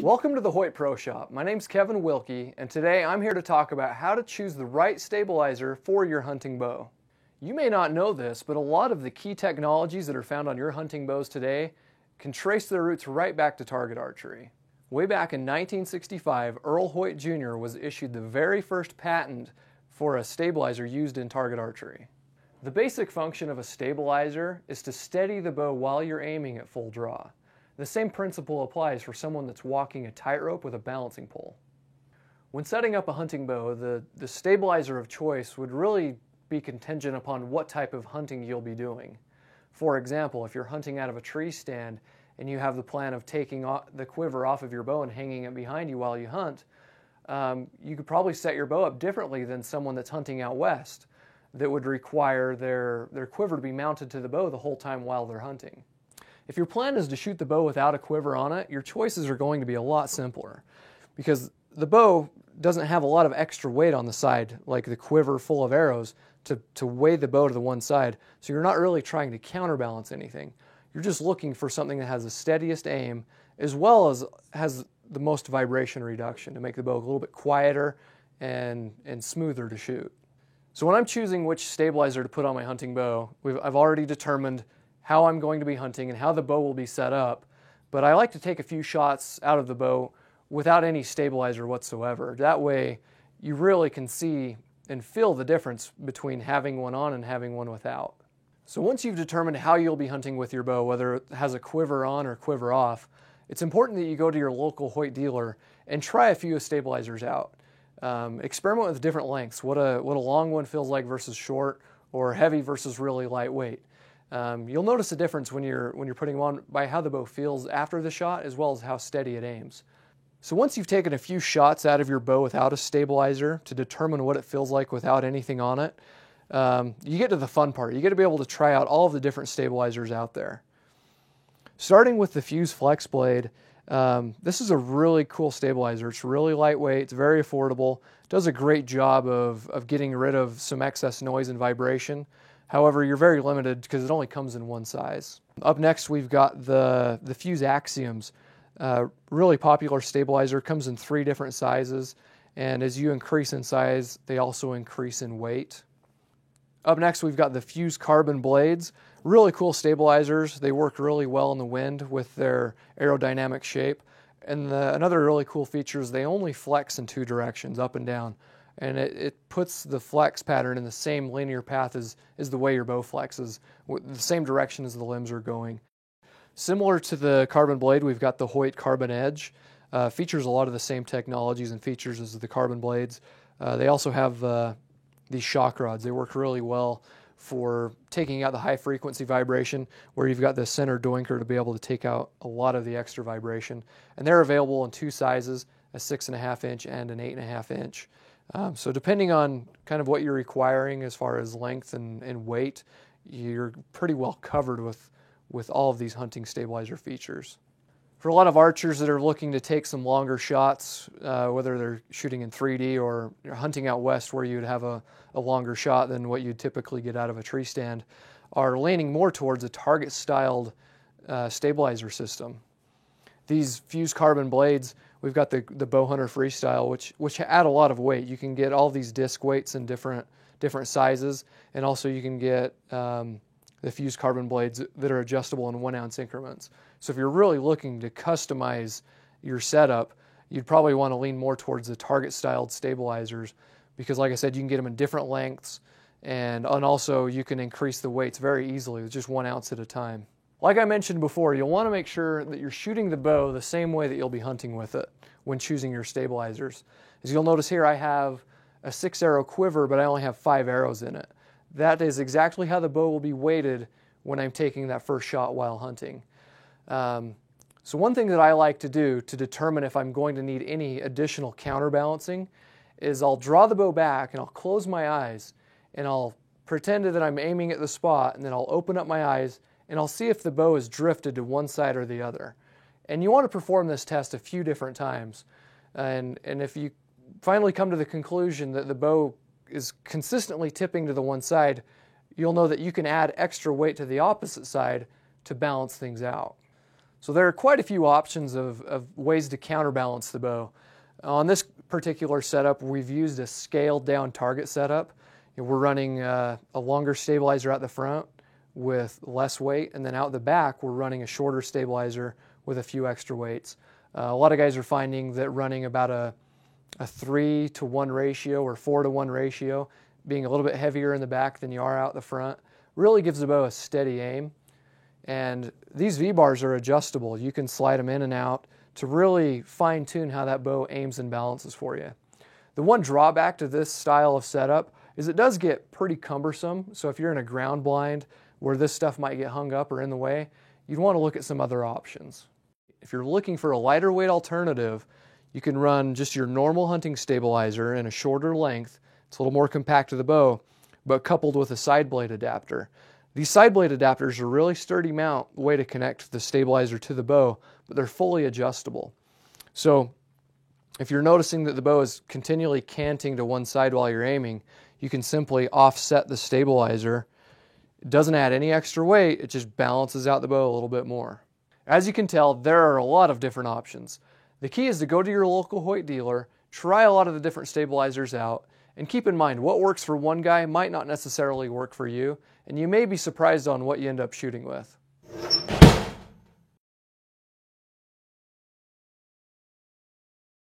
Welcome to the Hoyt Pro Shop. My name's Kevin Wilkie, and today I'm here to talk about how to choose the right stabilizer for your hunting bow. You may not know this, but a lot of the key technologies that are found on your hunting bows today can trace their roots right back to target archery. Way back in 1965, Earl Hoyt Jr. was issued the very first patent for a stabilizer used in target archery. The basic function of a stabilizer is to steady the bow while you're aiming at full draw. The same principle applies for someone that's walking a tightrope with a balancing pole. When setting up a hunting bow, the stabilizer of choice would really be contingent upon what type of hunting you'll be doing. For example, if you're hunting out of a tree stand and you have the plan of taking the quiver off of your bow and hanging it behind you while you hunt, you could probably set your bow up differently than someone that's hunting out west that would require their quiver to be mounted to the bow the whole time while they're hunting. If your plan is to shoot the bow without a quiver on it, your choices are going to be a lot simpler because the bow doesn't have a lot of extra weight on the side, like the quiver full of arrows, to weigh the bow to the one side. So you're not really trying to counterbalance anything. You're just looking for something that has the steadiest aim as well as has the most vibration reduction to make the bow a little bit quieter and smoother to shoot. So when I'm choosing which stabilizer to put on my hunting bow, I've already determined how I'm going to be hunting and how the bow will be set up, but I like to take a few shots out of the bow without any stabilizer whatsoever. That way you really can see and feel the difference between having one on and having one without. So once you've determined how you'll be hunting with your bow, whether it has a quiver on or quiver off, it's important that you go to your local Hoyt dealer and try a few stabilizers out. Experiment with different lengths, what a long one feels like versus short, or heavy versus really lightweight. You'll notice a difference when you're putting them on by how the bow feels after the shot as well as how steady it aims. So once you've taken a few shots out of your bow without a stabilizer to determine what it feels like without anything on it, you get to the fun part. You get to be able to try out all of the different stabilizers out there. Starting with the Fuse Flex Blade, this is a really cool stabilizer. It's really lightweight, it's very affordable, does a great job of getting rid of some excess noise and vibration. However, you're very limited because it only comes in one size. Up next, we've got the Fuse Axioms. Really popular stabilizer, comes in 3 different sizes, and as you increase in size, they also increase in weight. Up next, we've got the Fuse Carbon Blades. Really cool stabilizers. They work really well in the wind with their aerodynamic shape. And another really cool feature is they only flex in 2 directions, up and down. And it puts the flex pattern in the same linear path as the way your bow flexes, the same direction as the limbs are going. Similar to the Carbon Blade, we've got the Hoyt Carbon Edge. Features a lot of the same technologies and features as the Carbon Blades. They also have these shock rods. They work really well for taking out the high frequency vibration, where you've got the center doinker to be able to take out a lot of the extra vibration. And they're available in 2 sizes, a 6.5 inch and an 8.5 inch. So depending on kind of what you're requiring as far as length and weight, you're pretty well covered with all of these hunting stabilizer features. For a lot of archers that are looking to take some longer shots, whether they're shooting in 3D or hunting out west where you'd have a longer shot than what you'd typically get out of a tree stand, are leaning more towards a target-styled stabilizer system. These Fuse Carbon Blades, we've got the Bowhunter Freestyle, which add a lot of weight. You can get all these disc weights in different sizes, and also you can get the Fuse Carbon Blades that are adjustable in 1 ounce increments. So if you're really looking to customize your setup, you'd probably want to lean more towards the target-styled stabilizers because, like I said, you can get them in different lengths, and also you can increase the weights very easily with just 1 ounce at a time. Like I mentioned before, you'll want to make sure that you're shooting the bow the same way that you'll be hunting with it when choosing your stabilizers. As you'll notice here, I have a 6-arrow quiver, but I only have 5 arrows in it. That is exactly how the bow will be weighted when I'm taking that first shot while hunting. So one thing that I like to do to determine if I'm going to need any additional counterbalancing is I'll draw the bow back and I'll close my eyes and I'll pretend that I'm aiming at the spot, and then I'll open up my eyes and I'll see if the bow is drifted to one side or the other. And you want to perform this test a few different times. And if you finally come to the conclusion that the bow is consistently tipping to the one side, you'll know that you can add extra weight to the opposite side to balance things out. So there are quite a few options of ways to counterbalance the bow. On this particular setup, we've used a scaled down target setup. We're running a longer stabilizer out the front with less weight, and then out the back we're running a shorter stabilizer with a few extra weights. A lot of guys are finding that running about a 3-to-1 ratio or 4-to-1 ratio, being a little bit heavier in the back than you are out the front, really gives the bow a steady aim. And these V-bars are adjustable. You can slide them in and out to really fine-tune how that bow aims and balances for you. The one drawback to this style of setup is it does get pretty cumbersome. So if you're in a ground blind where this stuff might get hung up or in the way, you'd want to look at some other options. If you're looking for a lighter weight alternative, you can run just your normal hunting stabilizer in a shorter length. It's a little more compact to the bow, but coupled with a side blade adapter. These side blade adapters are a really sturdy way to connect the stabilizer to the bow, but they're fully adjustable. So if you're noticing that the bow is continually canting to one side while you're aiming, you can simply offset the stabilizer. It doesn't add any extra weight, it just balances out the bow a little bit more. As you can tell, there are a lot of different options. The key is to go to your local Hoyt dealer, try a lot of the different stabilizers out, and keep in mind what works for one guy might not necessarily work for you, and you may be surprised on what you end up shooting with.